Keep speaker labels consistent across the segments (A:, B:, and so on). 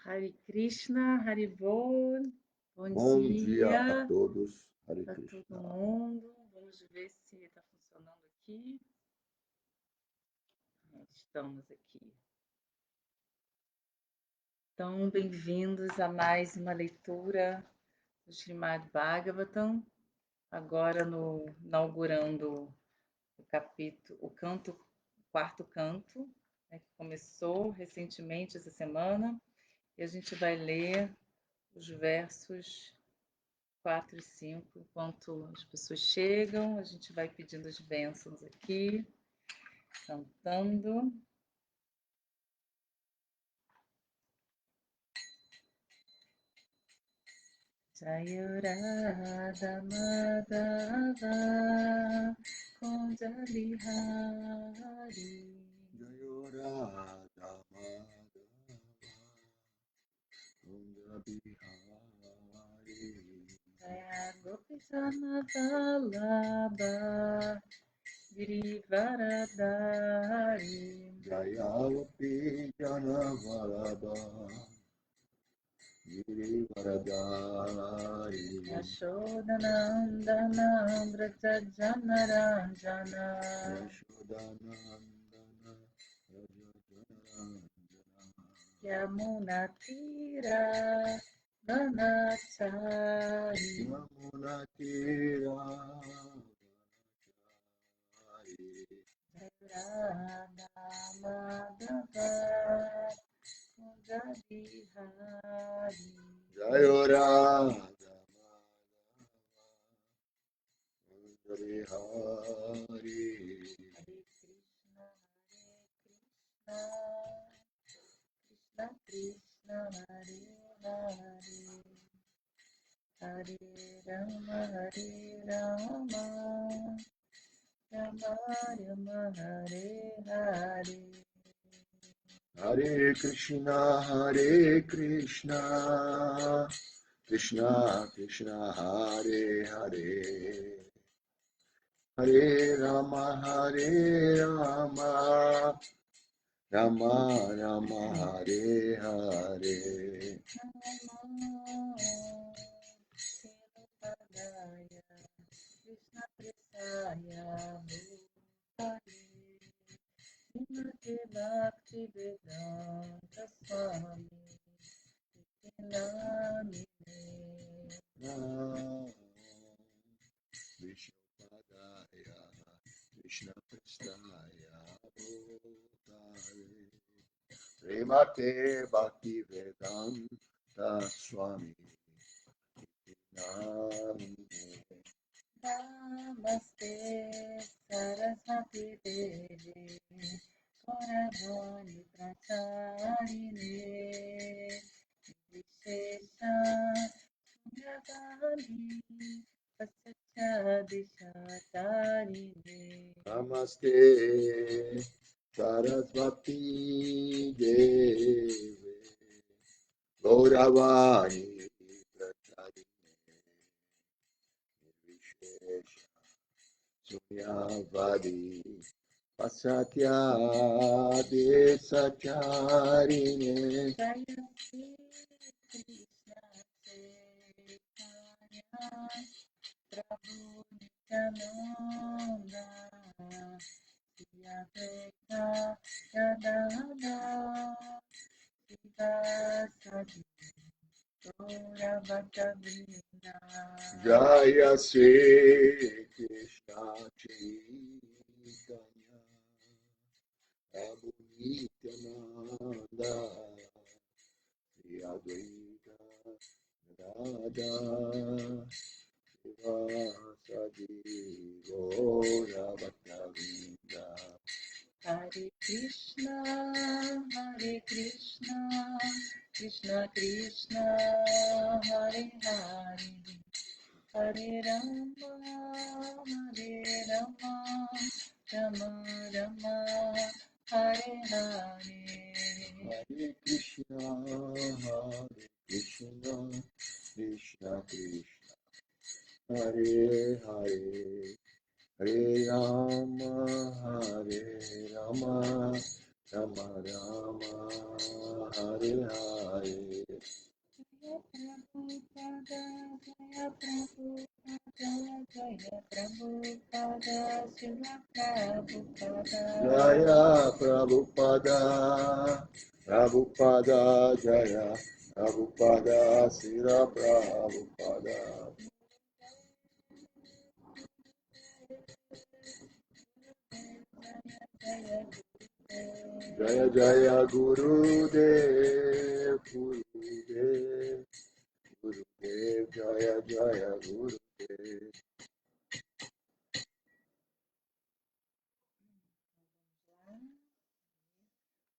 A: Hare Krishna, Haribol, bom
B: Bom dia a
A: dia
B: todos. Hare
A: para
B: Krishna.
A: todo mundo. Vamos ver se está funcionando aqui. Estamos aqui. Então, bem-vindos a mais uma leitura do Srimad Bhagavatam. Agora inaugurando o capítulo, o quarto canto, né, que começou recentemente essa semana, e a gente vai ler os versos 4 e 5, enquanto as pessoas chegam, a gente vai pedindo as bênçãos aqui, cantando. Jaya Radha Madhava Kunja Bihari
B: Jayo Radha Madhava Kunja Bihari
A: Jaya Gopishana Vallabha Girivaradari
B: Jaya Gopi Jana Vallabha Girivaradari
A: Yashodanandana Vraja Janaranjana
B: Yashodanandana Raja Janaranjana
A: Yamunatira Vanachari
B: Yamuna Tira
A: Radha Madhava Kunja Bihari
B: Jayo Radha Madhava Bihari
A: Hare Krishna Krishna Hare Hare Hare Rama Rama Rama Hare Hare
B: Hare Krishna Krishna Krishna Hare Hare Hare Rama Rama Rama Hare Hare
A: Krishna Prasaya Bhutale Srimati Bhakti Vedanta Swami Namine
B: Vishnupadaya Krishna Prasthaya Bhutale Srimate Bhakti Vedanta Swami Namine
A: Namaste Saraswati Devi Gaurani Pracharine Vishesha Shunagani Pascha Dishatarine
B: Namaste Saraswati Devi Gauravani Pracharine Nirvishesha Sunyavadi Pasatya Desacharine
A: Jaya Shri Krishna Chaitanya Prabhu Nityananda Shri Advaita Gadadhar Srivasadi Gaurabhata Vrinda
B: Jaya Sri Krishna Chaitanya Prabhu Nityananda Sri Advaita Gadadhar Srivasadi Gaura Bhaktavrinda
A: Hare Krishna Krishna Krishna Hare Hare Hare Rama Rama Rama Hare Hare
B: Hare Krishna Krishna Krishna Hare Hare Hare Rama Rama Rama, Hare Hare.
A: Jaya Prabhupada, Srila Prabhupada.
B: Jaya Prabhupada, Prabhupada Jaya, Prabhupada Sira Prabhupada. Jaya Jaya Gurudev, Gurudev, Gurudev, Jaya Jaya Gurudev.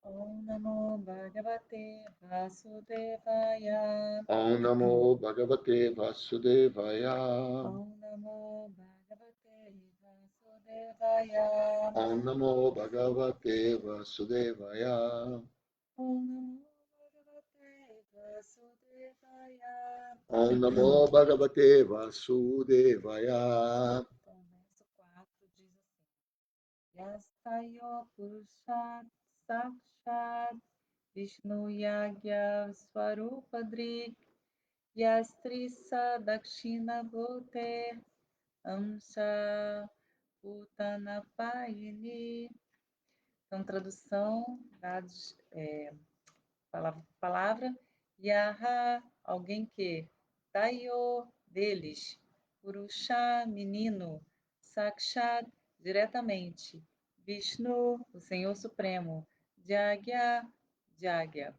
A: Om Namo Bhagavate Vasudevaya.
B: Om Namo Bhagavate Vasudevaya.
A: Om Namo Bhagavate Vasudevaya.
B: Om Namo Bhagavate Vasudevaya.
A: Om Namo Bhagavate Vasudevaya.
B: Om Namo Bhagavate Vasudevaya.
A: Então, verso 4 diz assim: Yastayo Purushat Sakshat Vishnu Yagya Swarupadrik Yastrisa Dakshina Bhute Amsa Utanapayini. Então, tradução, dados, palavra por palavra. Yaha, alguém que. Tayo, deles. Purusha, menino. Sakshat, diretamente. Vishnu, o Senhor Supremo. Jagya, Jagya.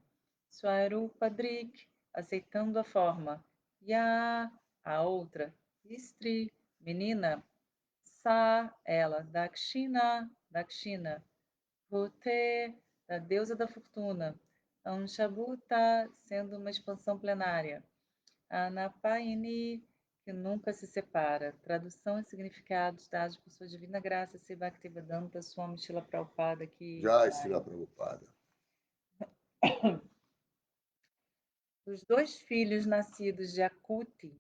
A: Swarupadrik, aceitando a forma. Ya, a outra. Istri, menina. Sa, ela. Dakshina, Dakshina. Rute, da deusa da fortuna. Anshabhuta, sendo uma expansão plenária. Anapayini, que nunca se separa. Tradução e significados dados por sua divina graça, Sri Bhaktivedanta Swami Srila Prabhupada, que
B: Jai Srila Prabhupada.
A: Dos dois filhos nascidos de Akuti,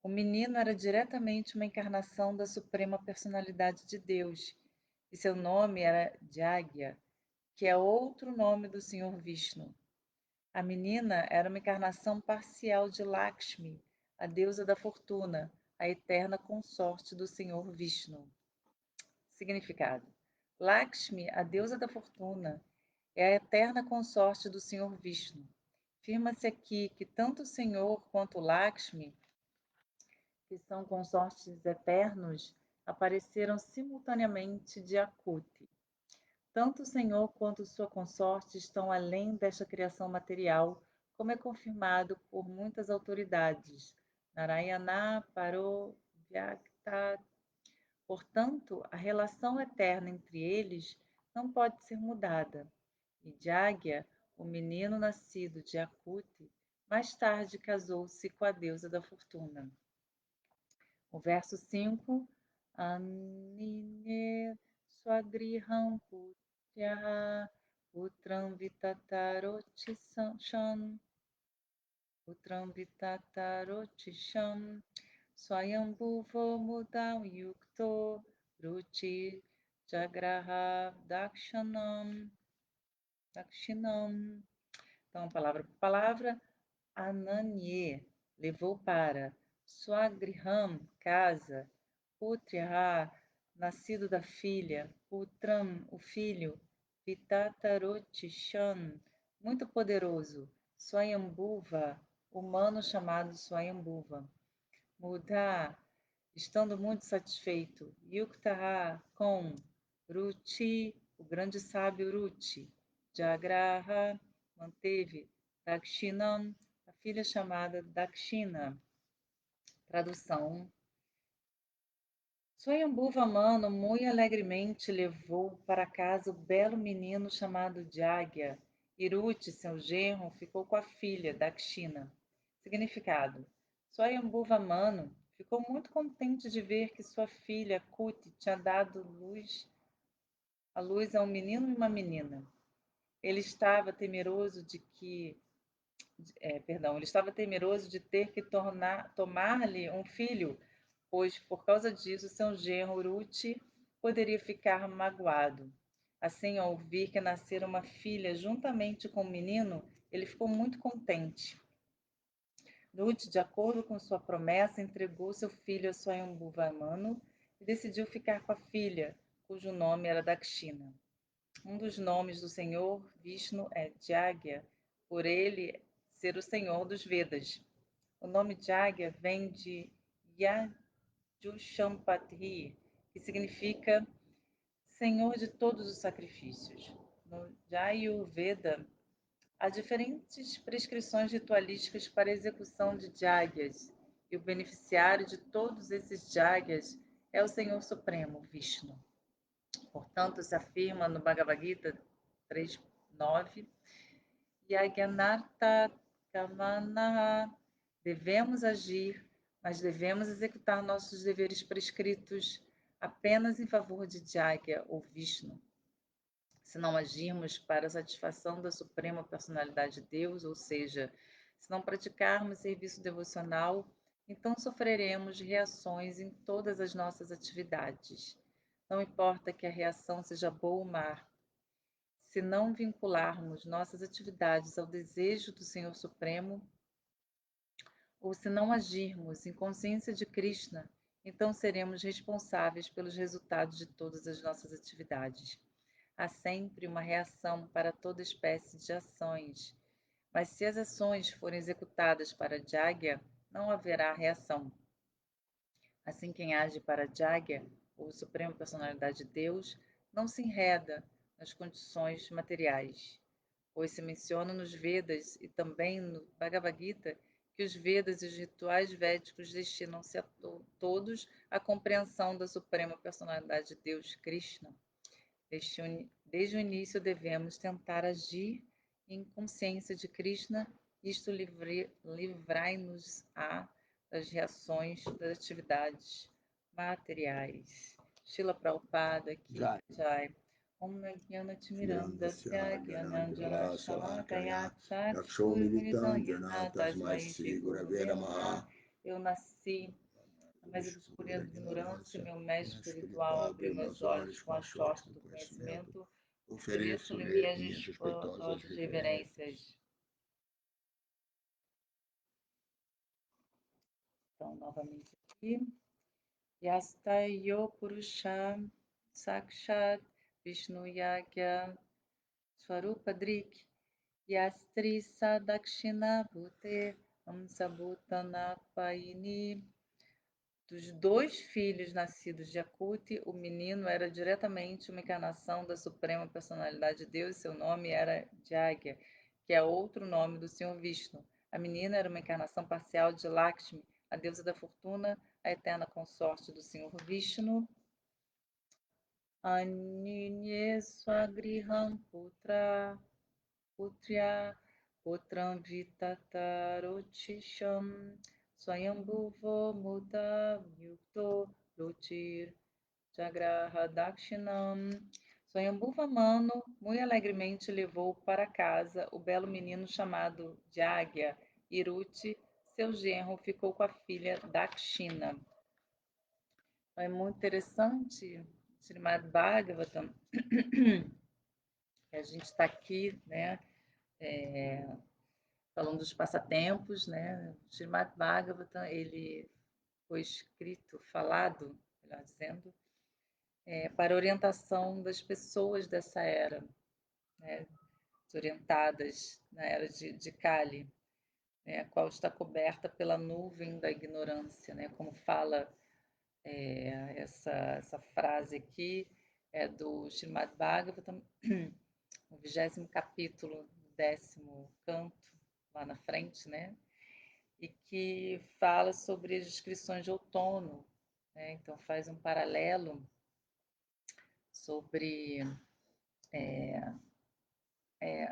A: o menino era diretamente uma encarnação da Suprema Personalidade de Deus, e seu nome era Jagya, que é outro nome do Senhor Vishnu. A menina era uma encarnação parcial de Lakshmi, a deusa da fortuna, a eterna consorte do Senhor Vishnu. Significado: Lakshmi, a deusa da fortuna, é a eterna consorte do Senhor Vishnu. Afirma-se aqui que tanto o Senhor quanto Lakshmi, que são consortes eternos, apareceram simultaneamente de Akuti. Tanto o Senhor quanto sua consorte estão além desta criação material, como é confirmado por muitas autoridades. Narayana Paro Vyakta. Portanto, a relação eterna entre eles não pode ser mudada. E Jagya, o menino nascido de Akuti, mais tarde casou-se com a deusa da fortuna. O verso 5. Anine Swagriham Putyaha Putram Vitatarochisham Swayambhuvo Mudam Yukto Ruchi Jagraha Dakshinam. Então, palavra por palavra. Ananye, levou para. Swagriham, casa. Putriha, nascido da filha. Putram, o filho. Vitatarotishan, muito poderoso. Swayambhuva, humano chamado Swayambhuva. Mudha, estando muito satisfeito. Yuktaha, com. Ruchi, o grande sábio Ruchi. Jagraha, manteve. Dakshinam, a filha chamada Dakshina. Tradução. Swayambhuva Mano muito alegremente levou para casa o belo menino chamado Jagya. Iruti, seu genro, ficou com a filha, Dakshina. Significado. Swayambhuva Mano ficou muito contente de ver que sua filha, Kuti, tinha dado a luz a um menino e uma menina. Ele estava temeroso de ter que tomar-lhe um filho, pois por causa disso seu genro Uruti poderia ficar magoado. Assim, ao ouvir que nascera uma filha juntamente com o menino, ele ficou muito contente. Ruth, de acordo com sua promessa, entregou seu filho a Swayambhuvamanu e decidiu ficar com a filha, cujo nome era Dakshina. Um dos nomes do Senhor Vishnu é Jagya, por ele ser o Senhor dos Vedas. O nome Jagya vem de Yajushampati, que significa Senhor de todos os sacrifícios. No Ayurveda, há diferentes prescrições ritualísticas para a execução de Jagyas, e o beneficiário de todos esses Jagyas é o Senhor Supremo, Vishnu. Portanto, se afirma no Bhagavad Gita 3.9, Yagyanartha Kamana, devemos agir, mas devemos executar nossos deveres prescritos apenas em favor de Jagya ou Vishnu. Se não agirmos para a satisfação da Suprema Personalidade de Deus, ou seja, se não praticarmos serviço devocional, então sofreremos reações em todas as nossas atividades. Não importa que a reação seja boa ou má. Se não vincularmos nossas atividades ao desejo do Senhor Supremo, ou se não agirmos em consciência de Krishna, então seremos responsáveis pelos resultados de todas as nossas atividades. Há sempre uma reação para toda espécie de ações, mas se as ações forem executadas para Jagya, não haverá reação. Assim, quem age para Jagya, ou Suprema Personalidade de Deus, não se enreda nas condições materiais, pois se menciona nos Vedas e também no Bhagavad Gita que os Vedas e os rituais védicos destinam-se a todos à compreensão da Suprema Personalidade de Deus, Krishna. Desde o início devemos tentar agir em consciência de Krishna, isto livrai-nos-á das reações das atividades materiais. Srila Prabhupada aqui, Jai. Om Jnana Timirandasya Gyananjana Shalakaya Chakshurmilitam Jana Tasmai Shri Gurave Namaha. Eu nasci mas obscurando de ignorância, meu mestre espiritual abriu meus olhos com a sorte do conhecimento. Ofereço-lhe minhas respeitosas reverências. Então, novamente aqui. Yastayo Purusha Sakshat Vishnu Yagya Swarupadrik Yastri Sadakshina Bhute Amsabhutana Paini. Dos 2 filhos nascidos de Akuti, o menino era diretamente uma encarnação da Suprema Personalidade de Deus e seu nome era Jagya, que é outro nome do Senhor Vishnu. A menina era uma encarnação parcial de Lakshmi, a deusa da fortuna, a eterna consorte do Senhor Vishnu. Aninye Swagriham Putrya Putram Vitatarochisham Swayambhuvo Muda Yukto Ruchir Jagraha Dakshinam. Swayambhuva Manu muito alegremente levou para casa o belo menino chamado Jagya e Ruchi, seu genro, ficou com a filha Dakshina. É muito interessante, Srimad Bhagavatam, que a gente está aqui, né? Falando dos passatempos, né? O Srimad Bhagavatam, ele foi escrito, falado, melhor dizendo, para orientação das pessoas dessa era, né? Orientadas na era de Kali, né? A qual está coberta pela nuvem da ignorância, né? Como fala essa frase aqui, é do Srimad Bhagavatam, no 20º capítulo, 10º canto, lá na frente, né? E que fala sobre as descrições de outono, né? Então faz um paralelo sobre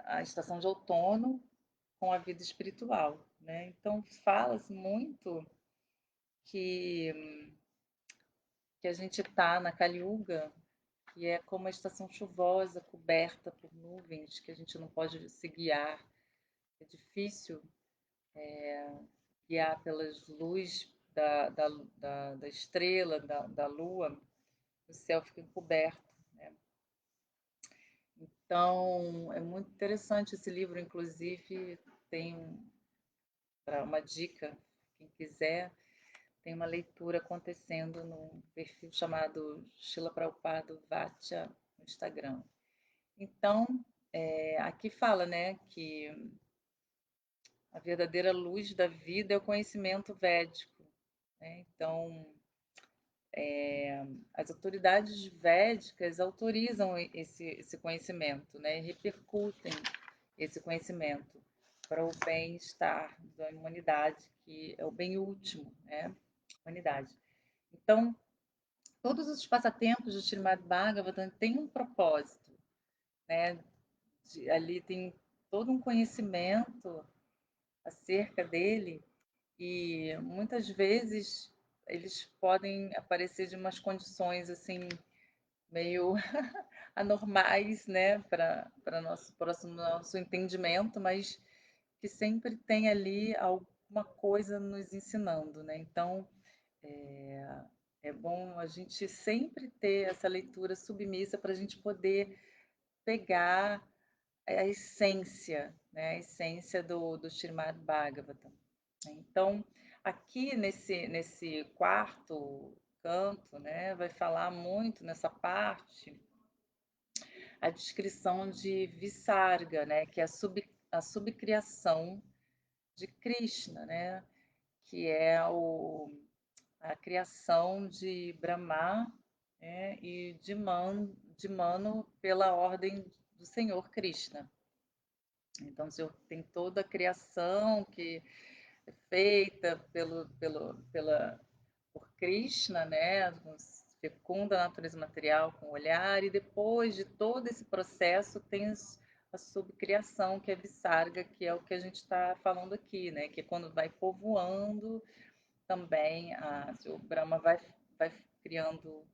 A: a estação de outono com a vida espiritual, né? Então fala-se muito que a gente está na Kali Yuga, que é como a estação chuvosa coberta por nuvens, que a gente não pode se guiar. É difícil guiar pelas luzes da estrela, da lua, o céu fica encoberto, né? Então, é muito interessante esse livro, inclusive tem uma dica, quem quiser, tem uma leitura acontecendo num perfil chamado Srila Prabhupada Vatcha no Instagram. Então, aqui fala, né, que a verdadeira luz da vida é o conhecimento védico, né? Então, as autoridades védicas autorizam esse conhecimento, né? E repercutem esse conhecimento para o bem-estar da humanidade, que é o bem último, né? Humanidade. Então, todos os passatempos do Srimad Bhagavatam têm um propósito, né? Ali tem todo um conhecimento acerca dele e muitas vezes eles podem aparecer de umas condições assim meio anormais, né, para nosso entendimento, mas que sempre tem ali alguma coisa nos ensinando, né? Então é bom a gente sempre ter essa leitura submissa para a gente poder pegar a essência, né? A essência do Srimad Bhagavatam. Então, aqui nesse quarto canto, né, vai falar muito nessa parte a descrição de Visarga, né, que é a subcriação de Krishna, né, que é a criação de Brahma, né, e de Manu pela ordem do Senhor Krishna. Então, o Senhor tem toda a criação que é feita por Krishna, né? Fecunda a natureza material com o olhar, e depois de todo esse processo tem a subcriação, que é Visarga, que é o que a gente está falando aqui, né? Que é quando vai povoando também, o Brahma vai criando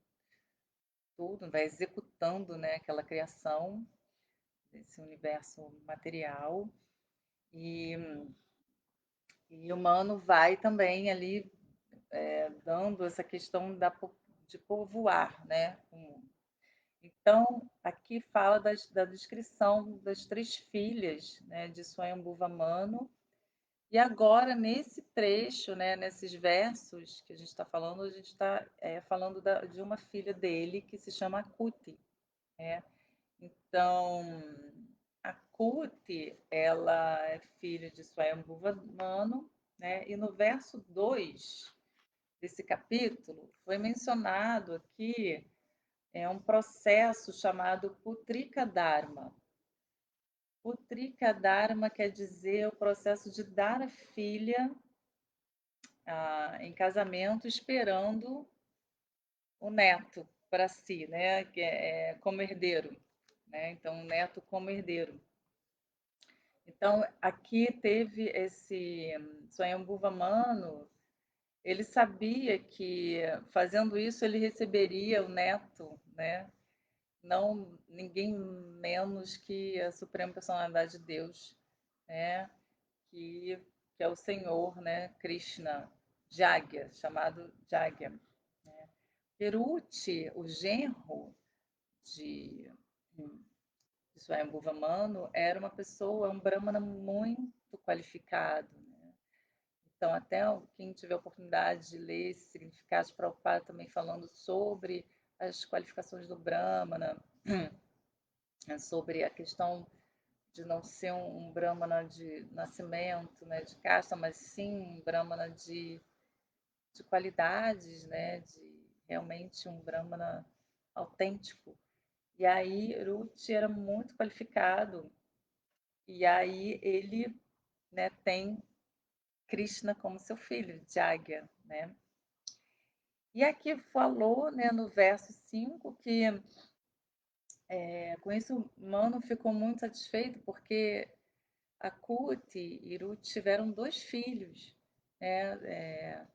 A: tudo, vai executando, né, aquela criação desse universo material. E, e o humano vai também ali dando essa questão de povoar, né? Então, aqui fala da descrição das três filhas, né, de Swayambhuva Manu. E agora, nesse trecho, né, nesses versos que a gente está falando, a gente está falando de uma filha dele que se chama Akuti. Né? Então, Akuti, ela é filha de Swayambhuva Manu, né? E no verso 2 desse capítulo, foi mencionado aqui um processo chamado Putrika Dharma. Putrika Dharma quer dizer o processo de dar a filha em casamento, esperando o neto para si, né? Que como herdeiro. Né? Então, o neto como herdeiro. Então, aqui teve esse Swayambhuva Manu. Ele sabia que fazendo isso ele receberia o neto, né? Não ninguém menos que a Suprema Personalidade de Deus, né? Que é o Senhor, né? Krishna, Jagya, chamado Jagya. Né? Peruti, o genro de, de Swayambhuva Manu, era uma pessoa, um brahmana muito qualificado. Então, até quem tiver a oportunidade de ler esse significado de Prabhupada também falando sobre as qualificações do Brahmana, sobre a questão de não ser um Brahmana de nascimento, né, de casta, mas sim um Brahmana de qualidades, né, de realmente um Brahmana autêntico. E aí, Ruth era muito qualificado, e aí ele, né, tem Krishna como seu filho, Jagya, né? E aqui falou, né, no verso 5 que com isso Mano ficou muito satisfeito porque a Kuti e Ruth tiveram dois filhos, né,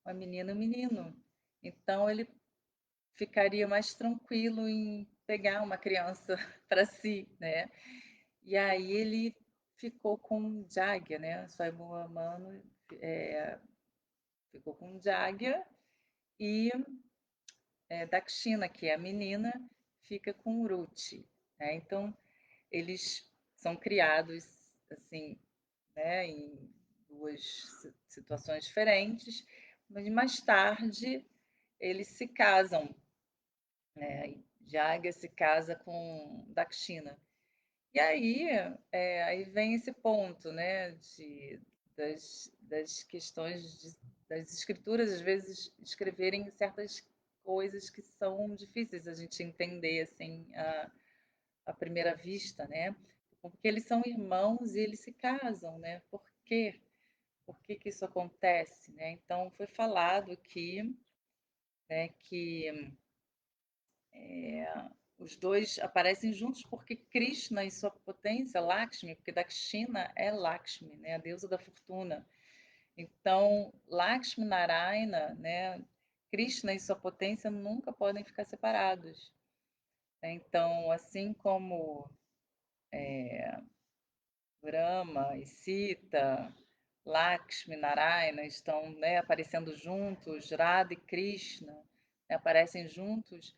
A: uma menina e um menino. Então ele ficaria mais tranquilo em pegar uma criança para si, né? E aí ele ficou com Jagya, né? Swayambhuva Manu ficou com Jagya e Dakshina, que é a menina, fica com Ruti. Né? Então, eles são criados assim, né, em duas situações diferentes, mas mais tarde eles se casam, né? Jagya se casa com Dakshina. E aí, aí vem esse ponto, né, das questões das escrituras, às vezes, escreverem certas coisas que são difíceis a gente entender, assim, à primeira vista, né? Porque eles são irmãos e eles se casam, né? Por quê? Por que que isso acontece, né? Então, foi falado aqui, né, que os dois aparecem juntos porque Krishna, em sua potência, Lakshmi, porque Dakshina é Lakshmi, né, a deusa da fortuna. Então, Lakshmi Narayana, né, Krishna e sua potência nunca podem ficar separados. Então, assim como Brahma e Sita, Lakshmi Narayana estão, né, aparecendo juntos, Radha e Krishna, né, aparecem juntos.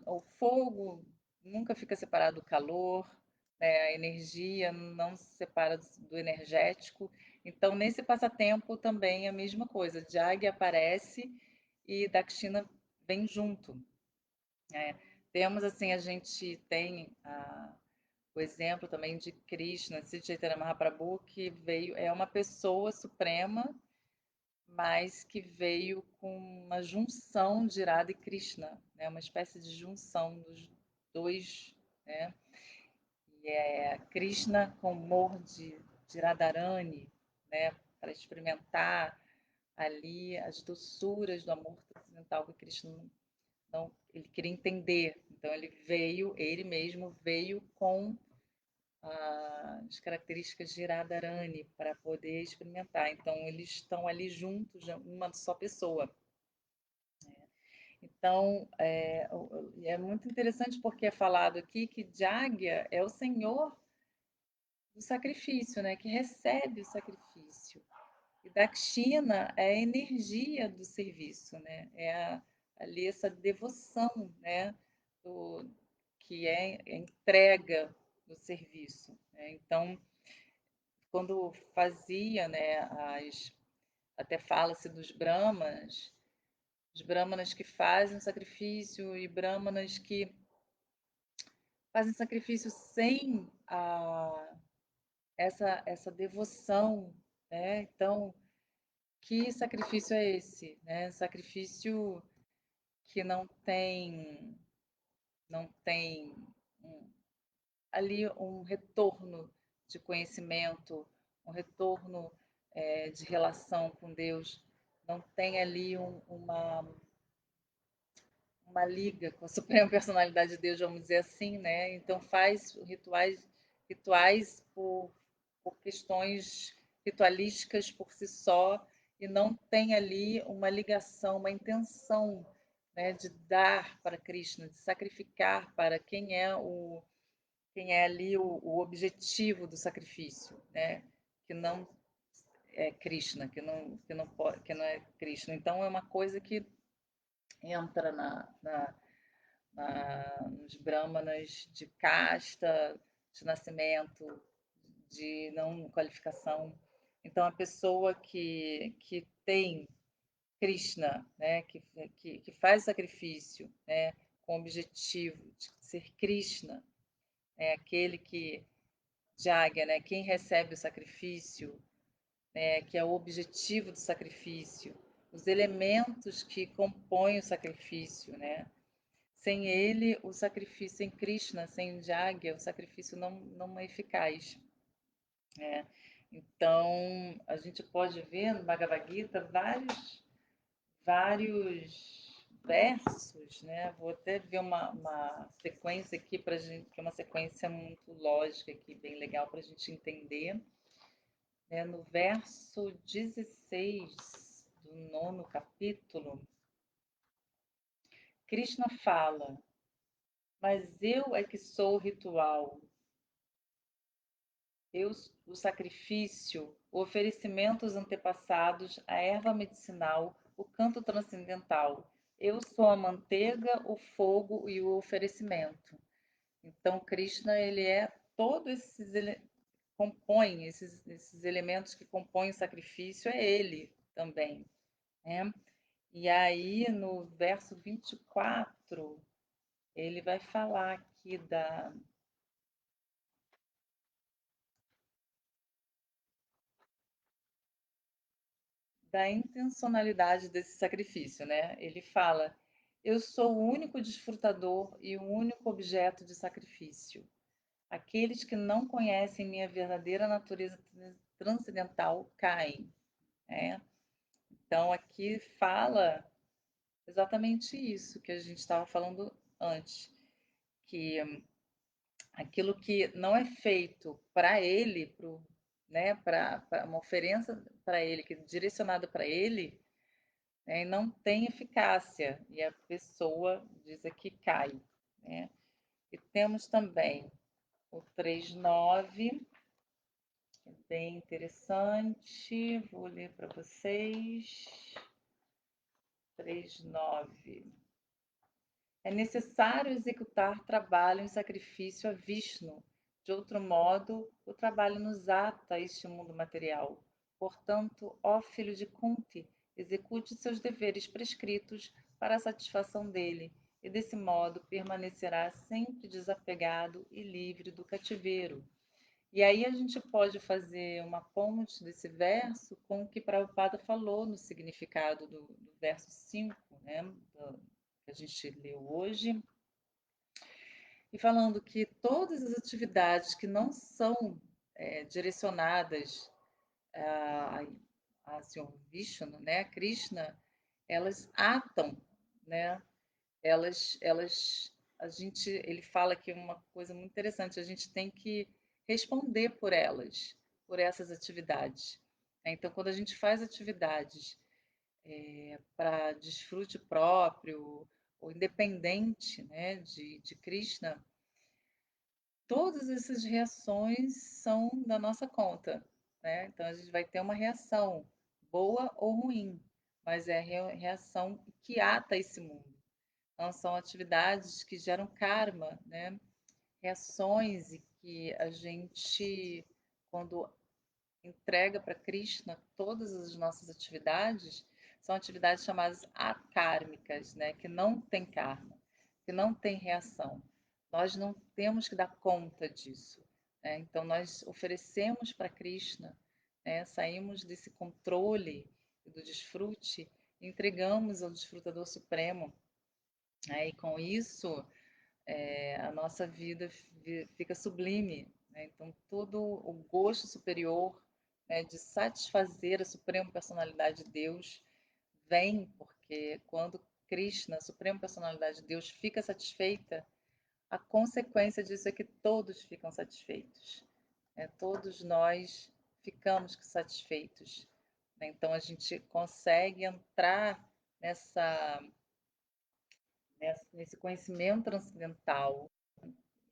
A: O fogo nunca fica separado do calor, né? A energia não se separa do energético. Então, nesse passatempo também é a mesma coisa. Jag aparece e Dakshina vem junto, né? Temos assim, a gente tem o exemplo também de Krishna, Sri Chaitanya Mahaprabhu, que veio, é uma pessoa suprema, mas que veio com uma junção de Radha e Krishna, né? Uma espécie de junção dos dois, né? E é Krishna com humor de Radharani, né? Para experimentar ali as doçuras do amor transcendental que Krishna não, ele queria entender. Então ele mesmo veio com as características de Radharani para poder experimentar. Então, eles estão ali juntos, uma só pessoa. Então, é muito interessante porque é falado aqui que Jagya é o senhor do sacrifício, né? Que recebe o sacrifício. E Dakshina é a energia do serviço, né? Ali essa devoção, né? Do, que é a entrega do serviço, né? Então, quando fazia, né, até fala-se dos brahmanas, os brahmanas que fazem sacrifício e brahmanas que fazem sacrifício sem essa devoção, né? Então, que sacrifício é esse, né? Sacrifício que não tem um, ali um retorno de conhecimento, um retorno de relação com Deus, não tem ali uma liga com a Suprema Personalidade de Deus, vamos dizer assim, né? Então faz rituais por questões ritualísticas por si só e não tem ali uma ligação, uma intenção, né, de dar para Krishna, de sacrificar para quem é ali o objetivo do sacrifício, né? Que não é Krishna, que não é Krishna. Então é uma coisa que entra nos brahmanas de casta, de nascimento, de não qualificação. Então a pessoa que tem Krishna, né, que faz sacrifício, né, com o objetivo de ser Krishna, é aquele que Jagya, né, quem recebe o sacrifício, né, que é o objetivo do sacrifício, os elementos que compõem o sacrifício, né? Sem ele, o sacrifício, sem Krishna, sem Jagya, o sacrifício não é eficaz, né? Então, a gente pode ver no Bhagavad Gita vários versos, né? Vou até ver uma sequência aqui para gente, que é uma sequência muito lógica aqui, bem legal para a gente entender. No verso 16 do 9º capítulo, Krishna fala: mas eu é que sou o ritual, eu o sacrifício, o oferecimento aos antepassados, a erva medicinal, o canto transcendental. Eu sou a manteiga, o fogo e o oferecimento. Então, Krishna, ele é todos compõe esses elementos que compõem o sacrifício, é ele também, né? E aí, no verso 24, ele vai falar aqui da intencionalidade desse sacrifício, né? Ele fala: eu sou o único desfrutador e o único objeto de sacrifício. Aqueles que não conhecem minha verdadeira natureza transcendental caem, né? Então aqui fala exatamente isso que a gente estava falando antes, que aquilo que não é feito para ele, né, para uma oferença para ele, que é direcionado para ele, né, não tem eficácia e a pessoa diz aqui cai, né? E temos também o 3.9, é bem interessante, vou ler para vocês. 3.9. É necessário executar trabalho em sacrifício a Vishnu. De outro modo, o trabalho nos ata a este mundo material. Portanto, ó filho de Kunti, execute seus deveres prescritos para a satisfação dele, e desse modo permanecerá sempre desapegado e livre do cativeiro. E aí a gente pode fazer uma ponte desse verso com o que Prabhupada falou no significado do verso 5, né, que a gente leu hoje, e falando que todas as atividades que não são direcionadas a, a Senhor Vishnu, né, Krishna, elas atam, né, ele fala aqui uma coisa muito interessante, a gente tem que responder por elas, por essas atividades. Então, quando a gente faz atividades para desfrute próprio ou independente, né, de Krishna, todas essas reações são da nossa conta, né? Então a gente vai ter uma reação, boa ou ruim, mas é a reação que ata esse mundo. Então são atividades que geram karma, né? Reações e que a gente, quando entrega para Krishna todas as nossas atividades, são atividades chamadas akármicas, né? Que não tem karma, que não tem reação. Nós não temos que dar conta disso, né? Então nós oferecemos para Krishna, né? Saímos desse controle do desfrute e entregamos ao desfrutador supremo, né? E com isso a nossa vida fica sublime, né? Então todo o gosto superior, né, de satisfazer a suprema personalidade de Deus vem porque quando Krishna, a suprema personalidade de Deus, fica satisfeita, a consequência disso é que todos ficam satisfeitos, né? Todos nós ficamos satisfeitos, né? Então a gente consegue entrar nessa, nesse conhecimento transcendental,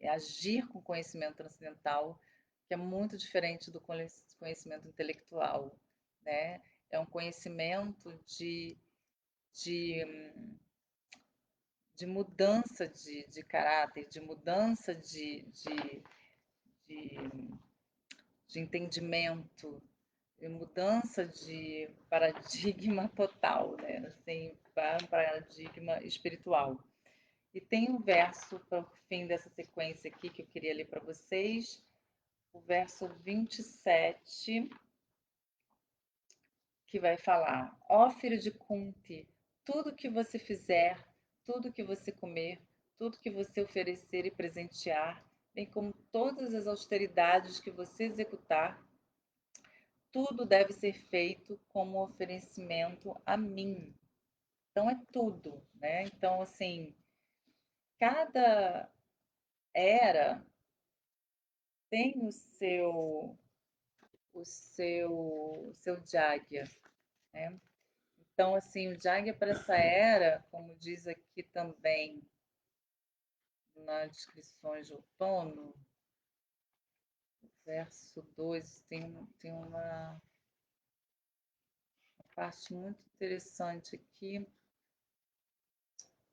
A: agir com conhecimento transcendental, que é muito diferente do conhecimento intelectual, né? É um conhecimento de, de mudança de caráter, de mudança de, de entendimento, de mudança de paradigma total, né? Assim, para um paradigma espiritual. E tem um verso para o fim dessa sequência aqui que eu queria ler para vocês, o verso 27, que vai falar: ó filho de Kunti, tudo que você fizer, tudo que você comer, tudo que você oferecer e presentear, bem como todas as austeridades que você executar, tudo deve ser feito como oferecimento a mim. Então é tudo, né? Então, assim, cada era tem o seu Jagya, né? Então, assim, o Jagya para essa era, como diz aqui também nas descrições de outono, verso 2, tem uma parte muito interessante aqui,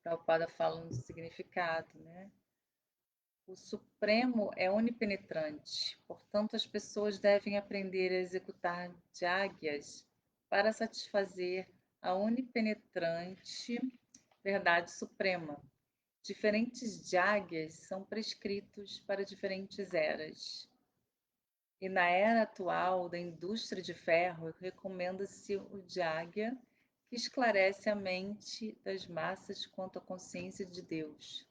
A: Prabhupada falando do significado, né? O Supremo é onipenetrante, portanto, as pessoas devem aprender a executar jágyas para satisfazer a onipenetrante verdade suprema. Diferentes jágyas são prescritos para diferentes eras. E na era atual da indústria de ferro, recomenda-se o jágya, que esclarece a mente das massas quanto à consciência de Deus.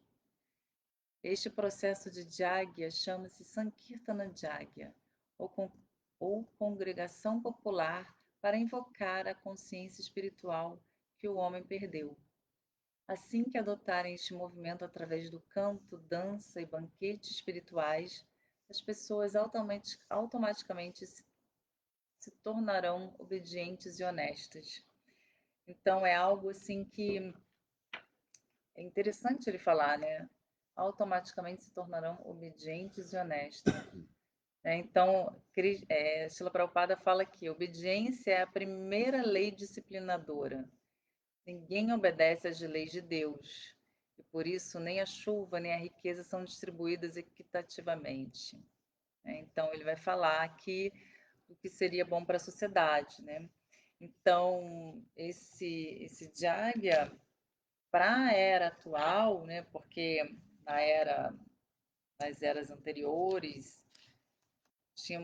A: Este processo de jágya chama-se Sankirtana Jágya, ou congregação popular para invocar a consciência espiritual que o homem perdeu. Assim que adotarem este movimento através do canto, dança e banquetes espirituais, as pessoas automaticamente se tornarão obedientes e honestas. Então é algo assim que é interessante ele falar, né? Automaticamente se tornarão obedientes e honestos. Então, Srila Prabhupada fala que obediência é a primeira lei disciplinadora. Ninguém obedece às leis de Deus, e por isso nem a chuva nem a riqueza são distribuídas equitativamente. Então, ele vai falar aqui o que seria bom para a sociedade, né? Então, esse Jagya, para a era atual, né? Porque nas eras anteriores, tinha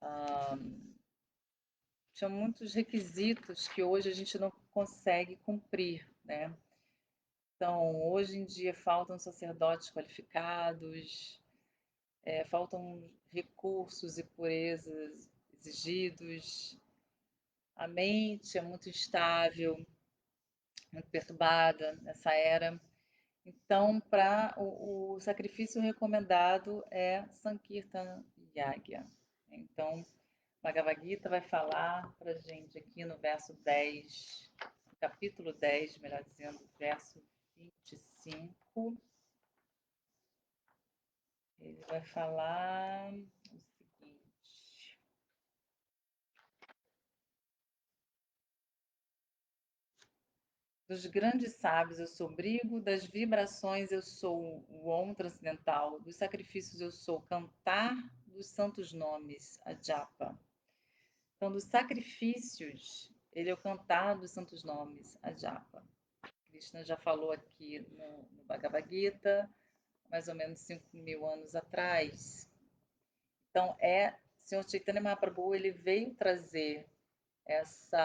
A: ah, tinha muitos requisitos que hoje a gente não consegue cumprir, né? Então, hoje em dia faltam sacerdotes qualificados, faltam recursos e purezas exigidos, a mente é muito instável, muito perturbada nessa era. Então, o sacrifício recomendado é Sankirtan Yagya. Então, Bhagavad Gita vai falar para a gente aqui no verso 10, capítulo 10, melhor dizendo, verso 25. Ele vai falar o seguinte: dos grandes sábios eu sou Brigo, das vibrações eu sou o Om transcendental, dos sacrifícios eu sou cantar dos santos nomes, a Japa. Então, dos sacrifícios, ele é o cantar dos santos nomes, a Japa. Krishna já falou aqui no Bhagavad Gita, mais ou menos 5.000 anos atrás. Então, Senhor Chaitanya Mahaprabhu, ele veio trazer esse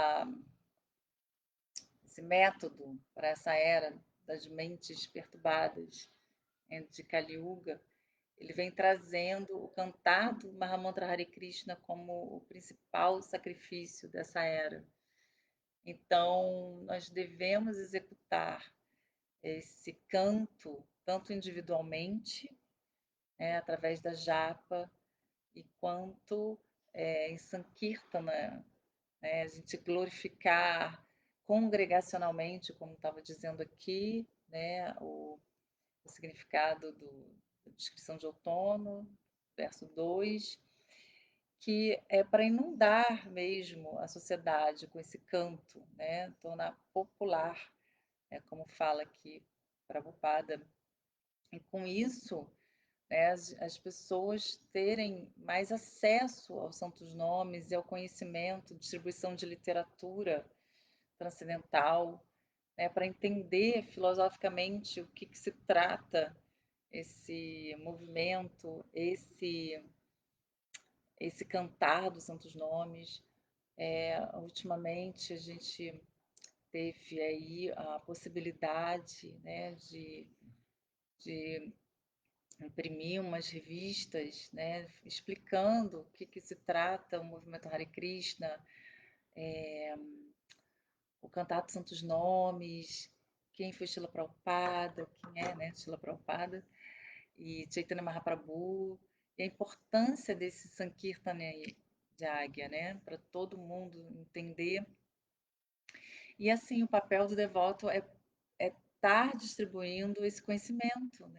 A: método para essa era das mentes perturbadas de Kali Yuga. Ele vem trazendo o cantar do Mahamantra Hare Krishna como o principal sacrifício dessa era. Então, nós devemos executar esse canto, tanto individualmente, através da japa, e quanto em Sankirtana, a gente glorificar congregacionalmente, como estava dizendo aqui, o significado da descrição de outono, verso 2, que é para inundar mesmo a sociedade com esse canto, tornar popular, como fala aqui Prabhupada. E com isso, as pessoas terem mais acesso aos santos nomes e ao conhecimento, distribuição de literatura transcendental, para entender filosoficamente o que se trata esse movimento, esse cantar dos santos nomes. Ultimamente a gente teve aí a possibilidade, de imprimir umas revistas, explicando o que se trata o movimento Hare Krishna, o cantar dos santos nomes, quem foi Srila Prabhupada, quem é, Srila Prabhupada, e Chaitanya Mahaprabhu, e a importância desse Sankirtana de águia, para todo mundo entender. E assim, o papel do devoto é estar distribuindo esse conhecimento,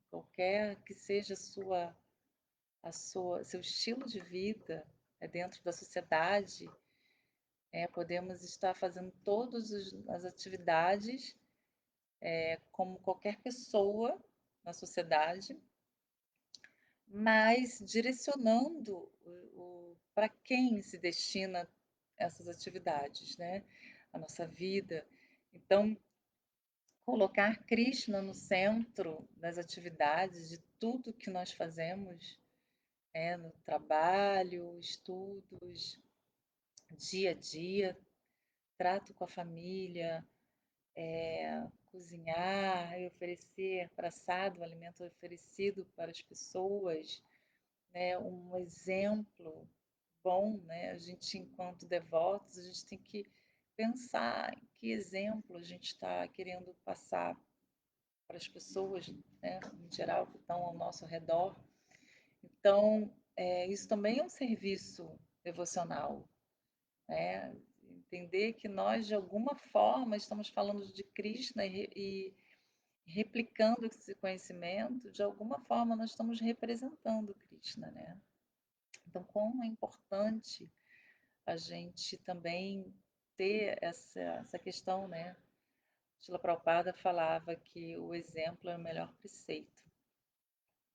A: qualquer que seja seu estilo de vida dentro da sociedade, podemos estar fazendo todas as atividades como qualquer pessoa na sociedade, mas direcionando para quem se destina essas atividades, né? A nossa vida. Então, colocar Krishna no centro das atividades, de tudo que nós fazemos, no trabalho, estudos, dia a dia, trato com a família, cozinhar e oferecer praçado, um alimento oferecido para as pessoas, né, um exemplo bom, né? A gente, enquanto devotos, a gente tem que pensar em que exemplo a gente está querendo passar para as pessoas, né, em geral, que estão ao nosso redor. Então, isso também é um serviço devocional, né? Entender que nós, de alguma forma, estamos falando de Krishna e replicando esse conhecimento, de alguma forma nós estamos representando Krishna, né? Então, como é importante a gente também ter essa questão, né? Srila Prabhupada falava que o exemplo é o melhor preceito,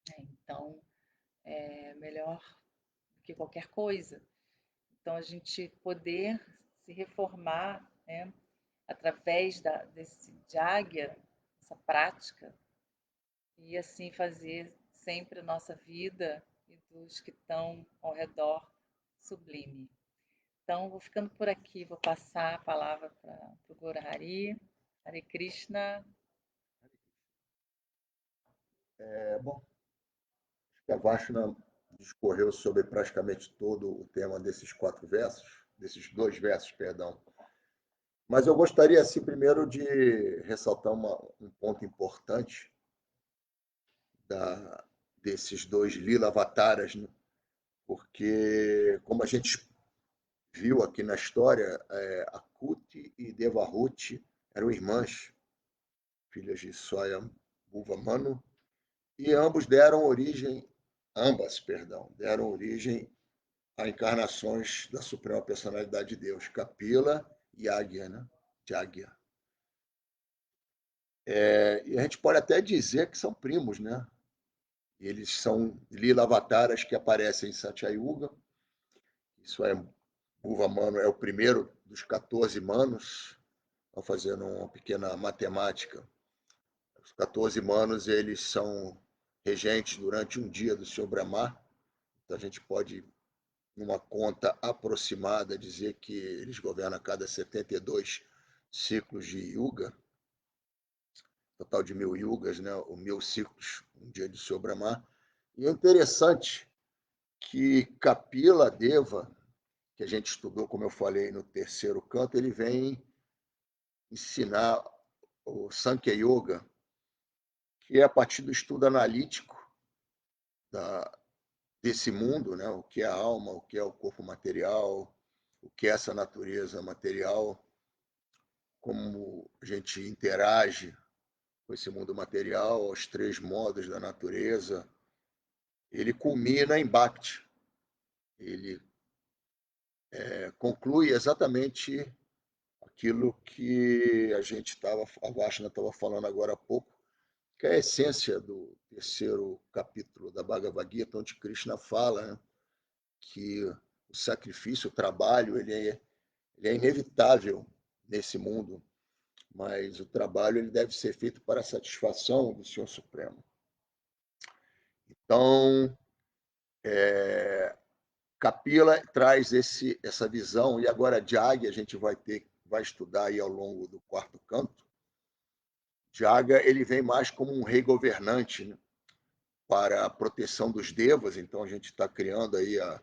A: né? Então, é melhor do que qualquer coisa. Então, a gente poder se reformar, né? Através desse Jagya, essa prática, e assim fazer sempre a nossa vida e dos que estão ao redor sublime. Então, vou ficando por aqui, vou passar a palavra para o Guru Hari. Hare Krishna.
B: Bom, acho que a Vashna discorreu sobre praticamente todo o tema desses 4 versos, desses 2 versos, perdão. Mas eu gostaria, assim, primeiro de ressaltar um ponto importante da, desses 2 Lila-avataras, né? Porque, como a gente viu aqui na história, Akuti e Devahuti eram irmãs, filhas de Swayam Manu, e ambas, perdão, deram origem a encarnações da Suprema Personalidade de Deus, Kapila e Agya, né? Jagya. E a gente pode até dizer que são primos, né? Eles são Lila Avataras que aparecem em Satyayuga. Isso é, Bhuva Manu é o primeiro dos 14 manos. Estão fazendo uma pequena matemática. Os 14 manos, eles são regentes durante um dia do Senhor Brahma. Então a gente pode, numa conta aproximada, dizer que eles governam a cada 72 ciclos de yuga, total de 1000 yugas, né? Ou 1000 ciclos, um dia de Senhor Brahma. E é interessante que Kapila Deva, que a gente estudou, como eu falei, no terceiro canto, ele vem ensinar o Sankhya Yoga, que é a partir do estudo analítico da, desse mundo, né? O que é a alma, o que é o corpo material, o que é essa natureza material, como a gente interage com esse mundo material, os 3 modos da natureza. Ele culmina em Bhakti. Ele conclui exatamente aquilo que a Vashna estava falando agora há pouco, que é a essência do terceiro capítulo da Bhagavad Gita, onde Krishna fala, né, que o sacrifício, o trabalho, ele é inevitável nesse mundo, mas o trabalho ele deve ser feito para a satisfação do Senhor Supremo. Então, Kapila traz essa visão, e agora Jagya a gente vai estudar aí ao longo do quarto canto. Jagya ele vem mais como um rei governante, né, para a proteção dos devas, então a gente está criando aí a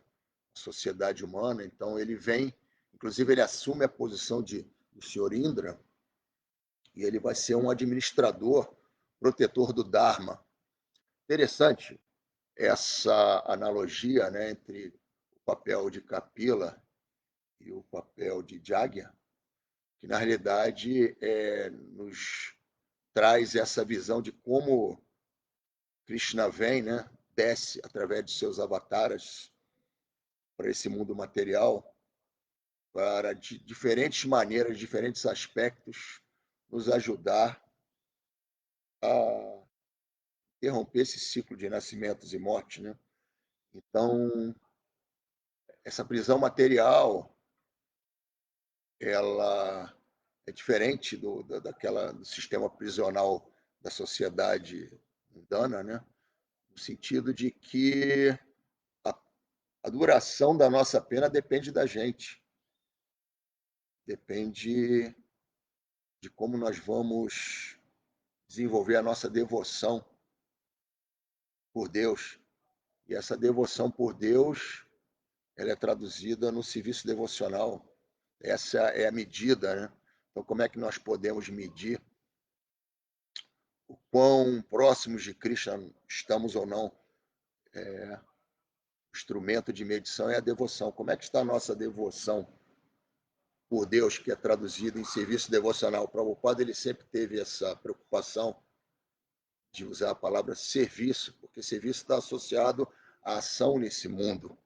B: sociedade humana, então ele vem, inclusive ele assume a posição do senhor Indra, e ele vai ser um administrador, protetor do Dharma. Interessante essa analogia, né, entre o papel de Kapila e o papel de Jagya, que na realidade nos traz essa visão de como Krishna vem, né, desce através de seus avataras para esse mundo material, para de diferentes maneiras, diferentes aspectos, nos ajudar a interromper esse ciclo de nascimentos e mortes, né. Então, essa prisão material, ela é diferente do sistema prisional da sociedade mundana, né, no sentido de que a a duração da nossa pena depende da gente, depende de como nós vamos desenvolver a nossa devoção por Deus. E essa devoção por Deus, ela é traduzida no serviço devocional. Essa é a medida, né. Então como é que nós podemos medir o quão próximos de Cristo estamos ou não? O instrumento de medição é a devoção. Como é que está a nossa devoção por Deus, que é traduzido em serviço devocional? O Prabhupada, ele sempre teve essa preocupação de usar a palavra serviço, porque serviço está associado à ação nesse mundo.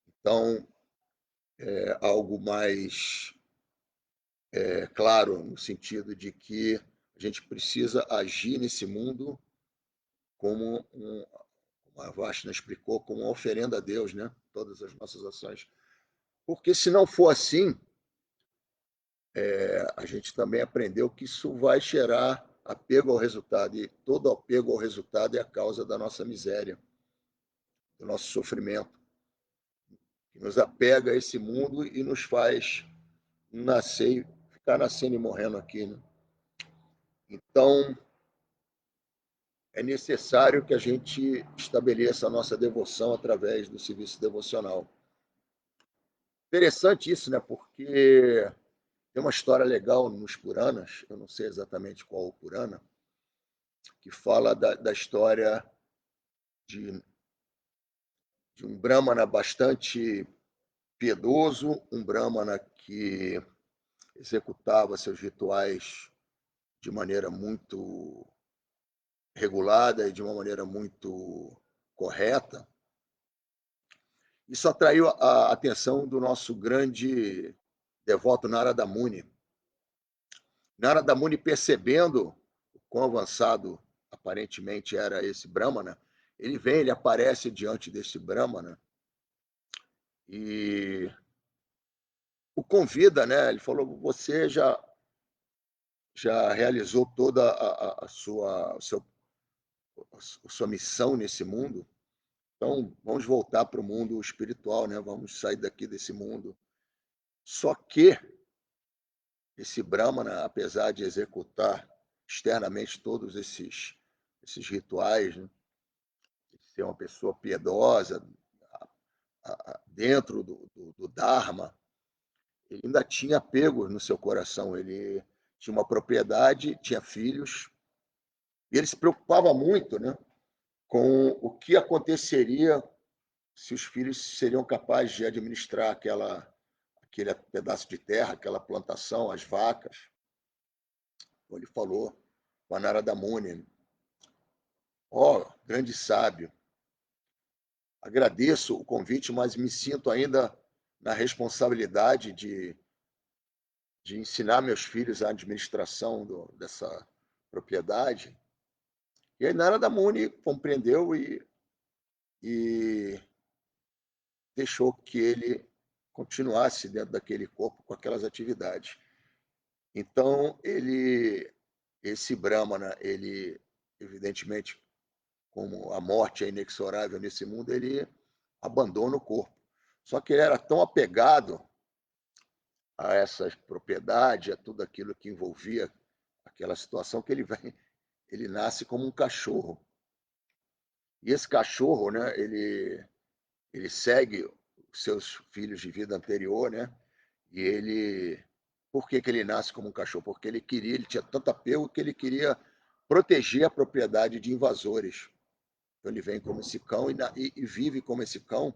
B: Então, é algo mais claro, no sentido de que a gente precisa agir nesse mundo como como a Vashna explicou, como uma oferenda a Deus, né? Todas as nossas ações. Porque se não for assim, a gente também aprendeu que isso vai gerar apego ao resultado, e todo apego ao resultado é a causa da nossa miséria, do nosso sofrimento, que nos apega a esse mundo e nos faz nascer, ficar nascendo e morrendo aqui, né? Então, é necessário que a gente estabeleça a nossa devoção através do serviço devocional. Interessante isso, né? Porque tem uma história legal nos Puranas, eu não sei exatamente qual o Purana, que fala da história de, de um Brahmana bastante piedoso, um Brahmana que executava seus rituais de maneira muito regulada e de uma maneira muito correta. Isso atraiu a atenção do nosso grande devoto Narada Muni. Narada Muni, percebendo o quão avançado aparentemente era esse Brahmana, ele vem, ele aparece diante desse Brahmana e o convida, né? Ele falou: você já realizou toda a sua missão nesse mundo, então vamos voltar para o mundo espiritual, né? Vamos sair daqui desse mundo. Só que esse Brahmana, apesar de executar externamente todos esses rituais, né? Ser uma pessoa piedosa, dentro do Dharma, ele ainda tinha apego no seu coração. Ele tinha uma propriedade, tinha filhos, e ele se preocupava muito, né, com o que aconteceria se os filhos seriam capazes de administrar aquele pedaço de terra, aquela plantação, as vacas. Então, ele falou com a Narada Muni: ó, oh, grande sábio, agradeço o convite, mas me sinto ainda na responsabilidade de ensinar meus filhos a administração dessa propriedade. E aí Narada Muni compreendeu e deixou que ele continuasse dentro daquele corpo com aquelas atividades. Então, esse Brahmana, ele, evidentemente, como a morte é inexorável nesse mundo, ele abandona o corpo. Só que ele era tão apegado a essa propriedade, a tudo aquilo que envolvia aquela situação, que ele nasce como um cachorro. E esse cachorro, né, ele segue os seus filhos de vida anterior, né? E ele, por que que ele nasce como um cachorro? Porque ele tinha tanto apego que ele queria proteger a propriedade de invasores. Então ele vem como esse cão e vive como esse cão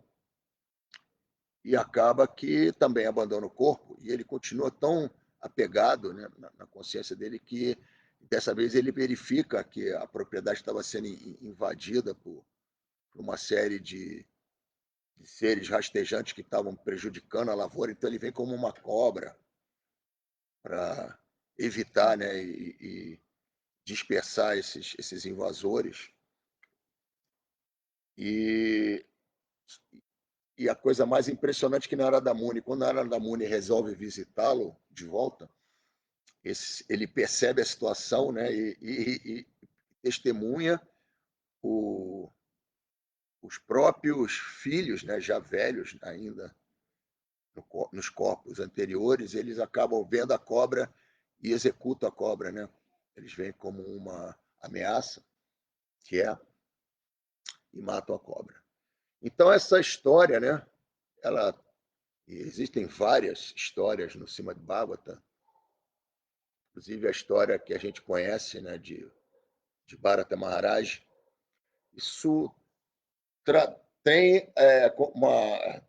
B: e acaba que também abandona o corpo e ele continua tão apegado, né, na consciência dele que dessa vez ele verifica que a propriedade estava sendo invadida por uma série de seres rastejantes que estavam prejudicando a lavoura, então ele vem como uma cobra para evitar, né, dispersar esses invasores. E, e a coisa mais impressionante é que Narada Muni, quando Narada Muni resolve visitá-lo de volta, ele percebe a situação, né, e testemunha o, os próprios filhos, né, já velhos ainda, nos corpos anteriores, eles acabam vendo a cobra e executam a cobra, né? Eles veem como uma ameaça, que é, e matam a cobra. Então essa história, né? Ela existem várias histórias no Srimad Bhagavatam, inclusive a história que a gente conhece, né, de Bharata Maharaj. Isso tem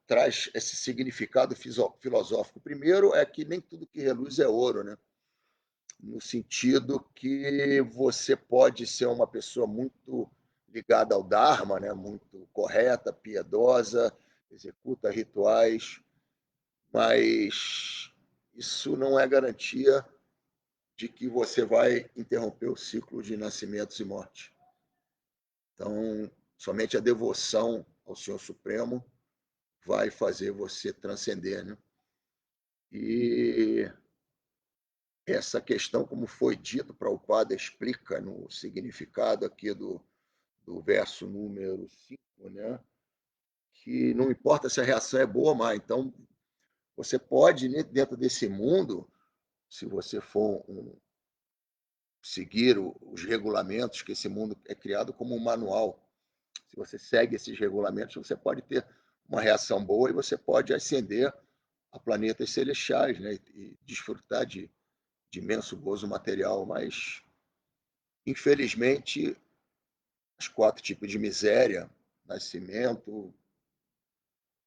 B: traz esse significado filosófico. Primeiro é que nem tudo que reluz é ouro, né? No sentido que você pode ser uma pessoa muito ligada ao Dharma, né? Muito correta, piedosa, executa rituais, mas isso não é garantia de que você vai interromper o ciclo de nascimentos e morte. Então, somente a devoção ao Senhor Supremo vai fazer você transcender, né? E essa questão, como foi dito, Prabhupada explica no significado aqui do verso número 5, né? Que não importa se a reação é boa ou má. Então, você pode, né, dentro desse mundo, se você for seguir os regulamentos, que esse mundo é criado como um manual. Se você segue esses regulamentos, você pode ter uma reação boa e você pode ascender a planetas celestiais, né? E desfrutar de imenso gozo material. Mas, infelizmente, os 4 tipos de miséria, nascimento,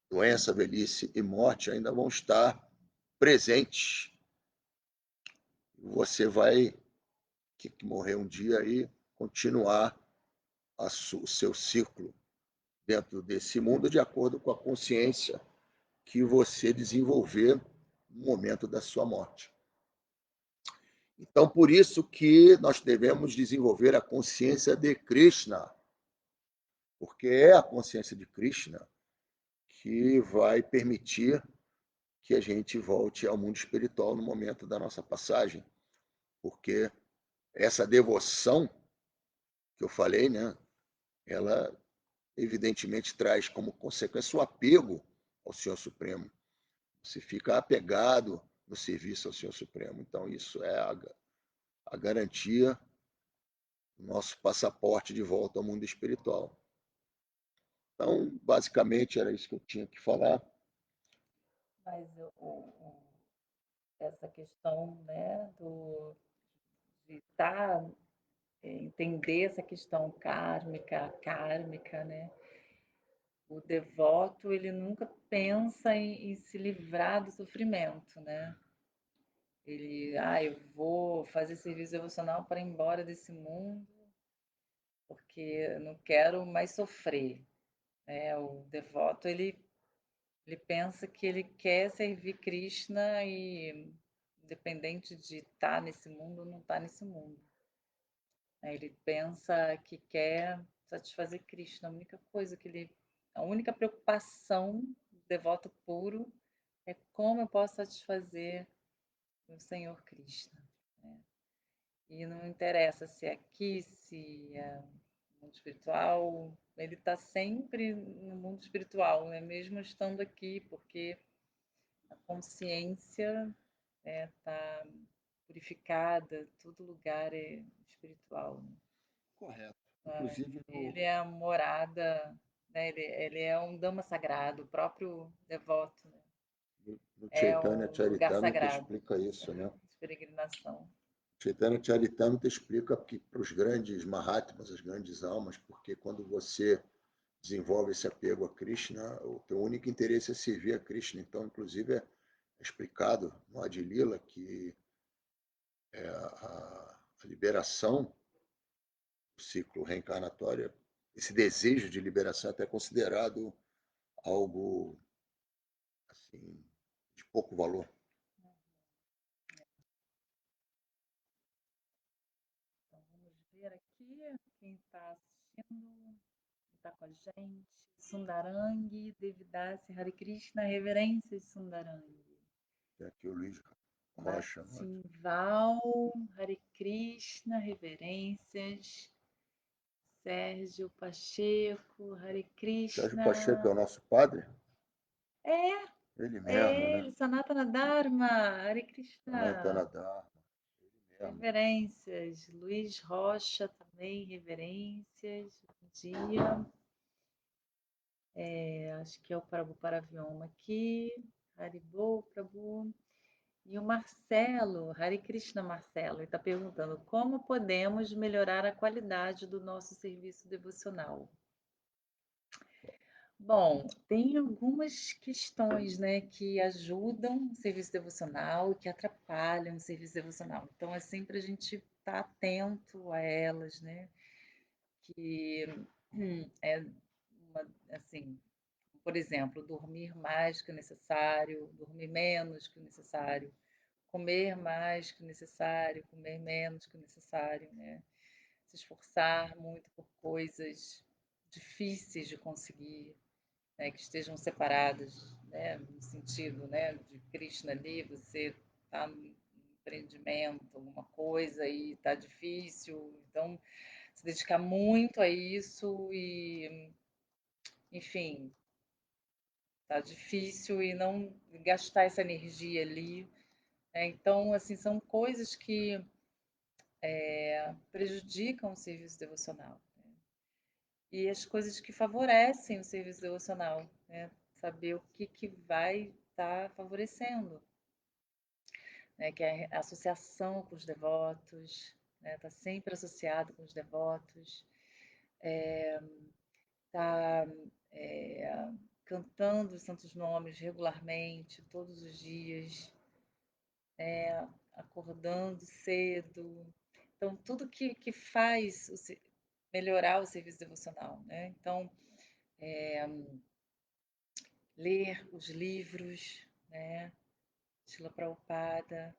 B: doença, velhice e morte ainda vão estar presentes. Você vai que morrer um dia e continuar o seu ciclo dentro desse mundo de acordo com a consciência que você desenvolver no momento da sua morte. Então, por isso que nós devemos desenvolver a consciência de Krishna, porque é a consciência de Krishna que vai permitir que a gente volte ao mundo espiritual no momento da nossa passagem, porque essa devoção que eu falei, né, ela evidentemente traz como consequência o apego ao Senhor Supremo. Você fica apegado no serviço ao Senhor Supremo. Então, isso é a garantia do nosso passaporte de volta ao mundo espiritual. Então, basicamente, era isso que eu tinha que falar.
A: Mas essa questão, né, de entender essa questão kármica, né? O devoto, ele nunca pensa em se livrar do sofrimento, né? Eu vou fazer serviço devocional para ir embora desse mundo, porque eu não quero mais sofrer. O devoto, ele pensa que ele quer servir Krishna e independente de estar nesse mundo ou não estar nesse mundo. Ele pensa que quer satisfazer Krishna. A única preocupação do devoto puro é como eu posso satisfazer o Senhor Krishna. Né? E não interessa se é aqui, se é no mundo espiritual, ele está sempre no mundo espiritual, né? Mesmo estando aqui, porque a consciência está purificada, todo lugar é espiritual. Né?
B: Correto. Inclusive,
A: Ele é a morada, né? Ele é um dama sagrado, o próprio devoto, né?
B: no
A: É
B: Chaitanya
A: um lugar
B: Charitamrita
A: sagrado
B: explica isso, né?
A: de peregrinação.
B: Chaitanya Charitamrita explica que para os grandes Mahatmas, as grandes almas, porque quando você desenvolve esse apego a Krishna, o teu único interesse é servir a Krishna. Então, inclusive, é explicado no Adi Lila que a liberação do ciclo reencarnatório, esse desejo de liberação é até considerado algo assim de pouco valor.
A: Então, quem está assistindo, quem está com a gente. Sundarangi, Devidasi, Hare Krishna, reverências, Sundarangi.
B: Tem aqui o Luiz Rocha.
A: Maximval, Hare Krishna, reverências. Sérgio Pacheco, Hare
B: Sérgio
A: Krishna.
B: Pacheco é o nosso padre?
A: É,
B: Ele mesmo,
A: é
B: né?
A: ele, Sanatana Dharma, Hare
B: Sanatana
A: Krishna.
B: Dharma. Ele mesmo.
A: Reverências. Luiz Rocha também, reverências. Bom dia. Acho que é o Prabhu Paravioma aqui. Haribo, Prabhu. E o Marcelo, Hare Krishna Marcelo, ele está perguntando como podemos melhorar a qualidade do nosso serviço devocional. Bom, tem algumas questões, né, que ajudam o serviço devocional e que atrapalham o serviço devocional. Então, é sempre a gente estar atento a elas, né? Que é assim, por exemplo, dormir mais que o necessário, dormir menos que o necessário, comer mais que o necessário, comer menos que o necessário, né? Se esforçar muito por coisas difíceis de conseguir, né, que estejam separadas, né, no sentido, né, de Krishna ali, você está no empreendimento, alguma coisa e está difícil, então se dedicar muito a isso e, enfim, está difícil e não gastar essa energia ali, né? Então, assim, são coisas que prejudicam o serviço devocional, né? E as coisas que favorecem o serviço devocional, né? Saber o que vai estar favorecendo, né? Que é a associação com os devotos, né? Tá sempre associado com os devotos, tá cantando os santos nomes regularmente, todos os dias, acordando cedo. Então, tudo que faz melhorar o serviço devocional, né? Então, ler os livros, né? Shila Prabhupada.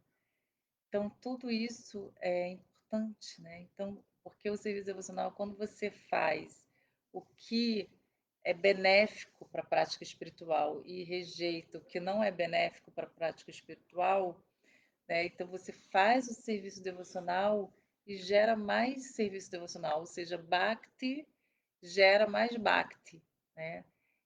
A: Então, tudo isso é importante, né? Então, porque o serviço devocional, quando você faz o que é benéfico para a prática espiritual e rejeita o que não é benéfico para a prática espiritual, né? Então, você faz o serviço devocional e gera mais serviço devocional, ou seja, Bhakti gera mais Bhakti, né?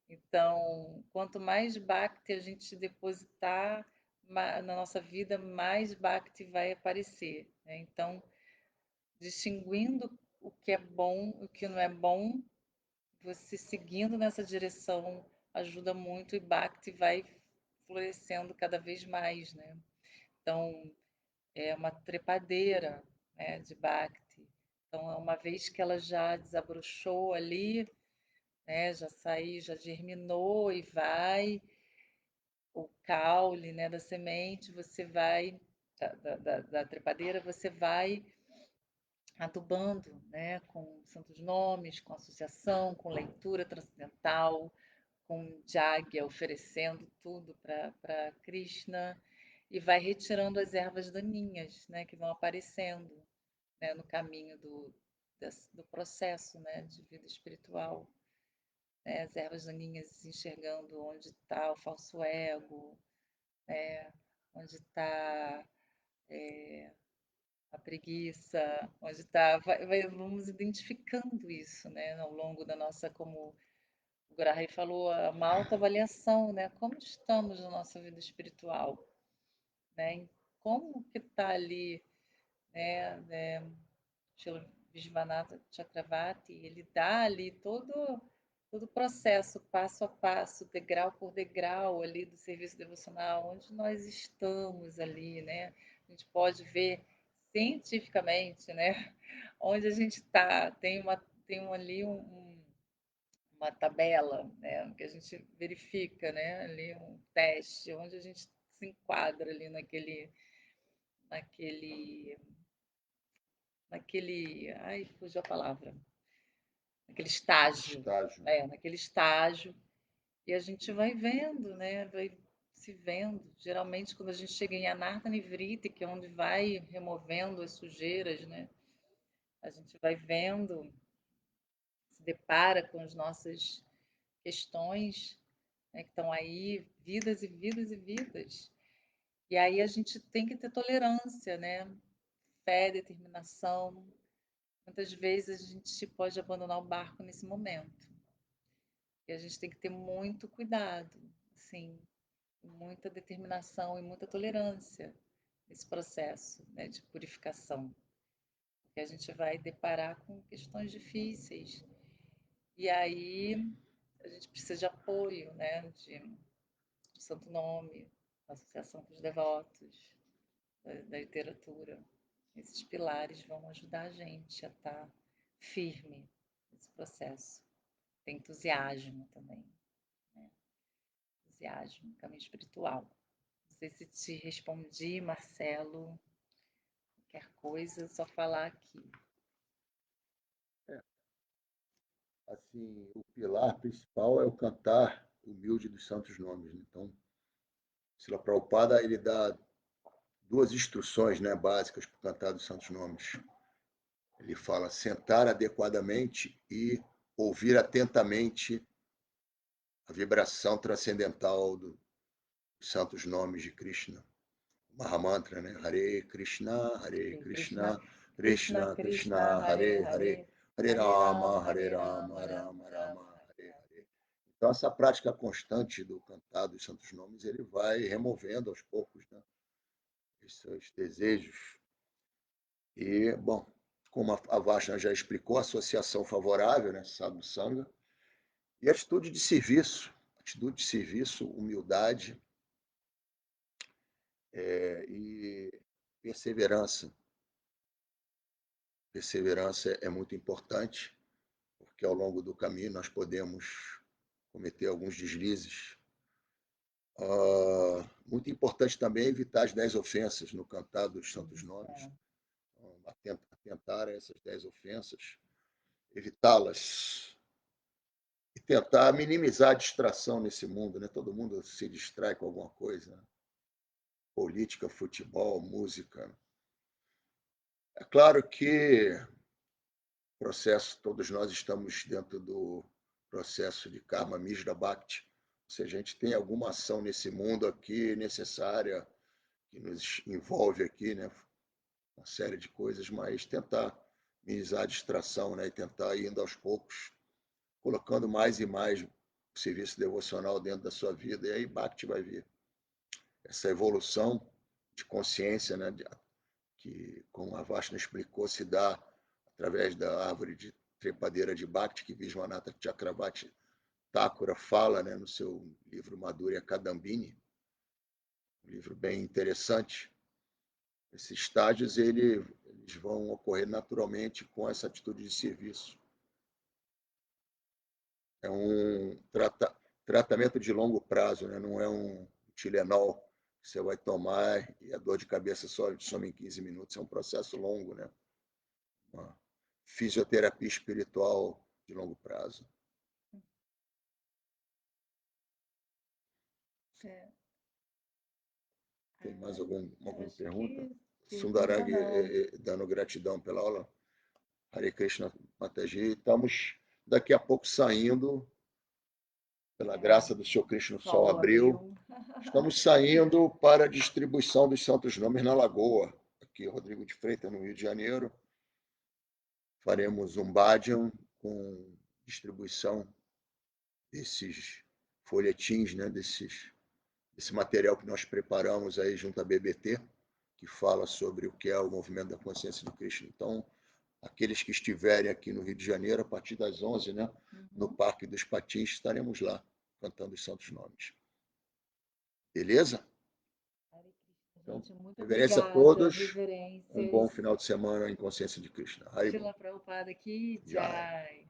A: Então, quanto mais Bhakti a gente depositar na nossa vida, mais Bhakti vai aparecer, né? Então, distinguindo o que é bom e o que não é bom, você seguindo nessa direção ajuda muito e Bhakti vai florescendo cada vez mais, né? Então, é uma trepadeira, né, de Bhakti. Então, uma vez que ela já desabrochou ali, né, já saiu, já germinou e vai, o caule, né, da semente, você vai, da trepadeira, você vai adubando, né, com santos nomes, com associação, com leitura transcendental, com Jagya oferecendo tudo para Krishna e vai retirando as ervas daninhas, né, que vão aparecendo, né, no caminho do processo, né, de vida espiritual, né, as ervas daninhas enxergando onde está o falso ego, onde está a preguiça, onde está, vamos identificando isso, né, ao longo da nossa, como o Gurahai falou, uma autoavaliação, né, como estamos na nossa vida espiritual, né, como que está ali, né, Shila Vishvanatha Chakravarti, ele dá ali todo o processo, passo a passo, degrau por degrau ali do serviço devocional, onde nós estamos ali, né? A gente pode ver cientificamente, né? Onde a gente está. Ali uma tabela, né? Que a gente verifica, né? Ali um teste, onde a gente se enquadra ali naquele ai, fugiu a palavra, naquele estágio,
B: Estágio.
A: naquele estágio, e a gente vai vendo, né, vai se vendo. Geralmente, quando a gente chega em Anartha Nivriti, que é onde vai removendo as sujeiras, né, a gente vai vendo se depara com as nossas questões, né, que estão aí, vidas e vidas e vidas. E aí a gente tem que ter tolerância, né? Fé, determinação. Muitas vezes a gente pode abandonar o barco nesse momento. E a gente tem que ter muito cuidado, assim, muita determinação e muita tolerância nesse processo, né, de purificação. Porque a gente vai deparar com questões difíceis. E aí a gente precisa de apoio, né, de Santo Nome, Associação dos Devotos, da literatura. Esses pilares vão ajudar a gente a estar firme nesse processo. Tem entusiasmo também, né? Entusiasmo, caminho espiritual. Não sei se te respondi, Marcelo. Qualquer coisa, só falar aqui.
B: Assim, o pilar principal é o cantar humilde dos santos nomes, né? Então, Srila Prabhupada, ele dá duas instruções, né, básicas para o cantar dos santos nomes. Ele fala sentar adequadamente e ouvir atentamente a vibração transcendental dos santos nomes de Krishna. Mahamantra, né? Hare
A: Hare Krishna,
B: Krishna,
A: Krishna
B: Krishna
A: Krishna,
B: Krishna,
A: Hare
B: Hare Hare,
A: Hare,
B: Hare
A: Hare
B: Rama,
A: Rama,
B: Hare
A: Hare
B: Rama,
A: Rama,
B: Rama
A: Rama Rama,
B: Rama,
A: Hare
B: Hare
A: Hare.
B: Hare. Então, essa prática constante do cantar dos santos nomes, ele vai removendo aos poucos, né, esses desejos. E, bom, como a Vashna já explicou, associação favorável, né, sadhu sanga, e atitude de serviço, humildade e perseverança. Perseverança é muito importante, porque ao longo do caminho nós podemos cometer alguns deslizes. Muito importante também evitar as 10 ofensas no cantar dos santos nomes. Atentar a essas 10 ofensas, evitá-las e tentar minimizar a distração nesse mundo, né? Todo mundo se distrai com alguma coisa, né? Política, futebol, música. É claro que processo, todos nós estamos dentro do processo de Karma Mishra Bhakti. Se a gente tem alguma ação nesse mundo aqui necessária, que nos envolve aqui, né? Uma série de coisas, mas tentar minimizar a distração, né? E tentar ir indo aos poucos, colocando mais e mais o serviço devocional dentro da sua vida, e aí Bhakti vai vir. Essa evolução de consciência, né? Que, como a Vashna explicou, se dá através da árvore de trepadeira de Bhakti, que Vishwanatha Chakravarti Thakura fala, né, no seu livro Madhurya Kadambini, um livro bem interessante. Esses estágios eles vão ocorrer naturalmente com essa atitude de serviço. É um tratamento de longo prazo, né? Não é um Tilenol que você vai tomar e a dor de cabeça só some em 15 minutos. É um processo longo, né? Uma fisioterapia espiritual de longo prazo.
A: É.
B: Tem mais alguma
A: Acho
B: pergunta?
A: que pergunta
B: Sundarang
A: não.
B: dando gratidão pela aula. Hare Krishna Mataji. Estamos daqui a pouco saindo, pela graça do Senhor Krishna, o sol
A: Sol
B: abriu.
A: abriu.
B: Estamos saindo para a distribuição dos santos nomes na Lagoa. Aqui, Rodrigo de Freitas, no Rio de Janeiro. Faremos um bhajan com distribuição desses folhetins, né, desse material que nós preparamos aí junto à BBT, que fala sobre o que é o movimento da consciência de Krishna. Então, aqueles que estiverem aqui no Rio de Janeiro, a partir das 11, né, no Parque dos Patins, estaremos lá, cantando os santos nomes. Beleza? Então,
A: Gente, muito
B: reverência a
A: obrigada.
B: todos. Um bom
A: Reverências.
B: final de semana em consciência de Krishna. Haribo.
A: Shila Prabhupada aqui,
B: Jai.
A: Jai.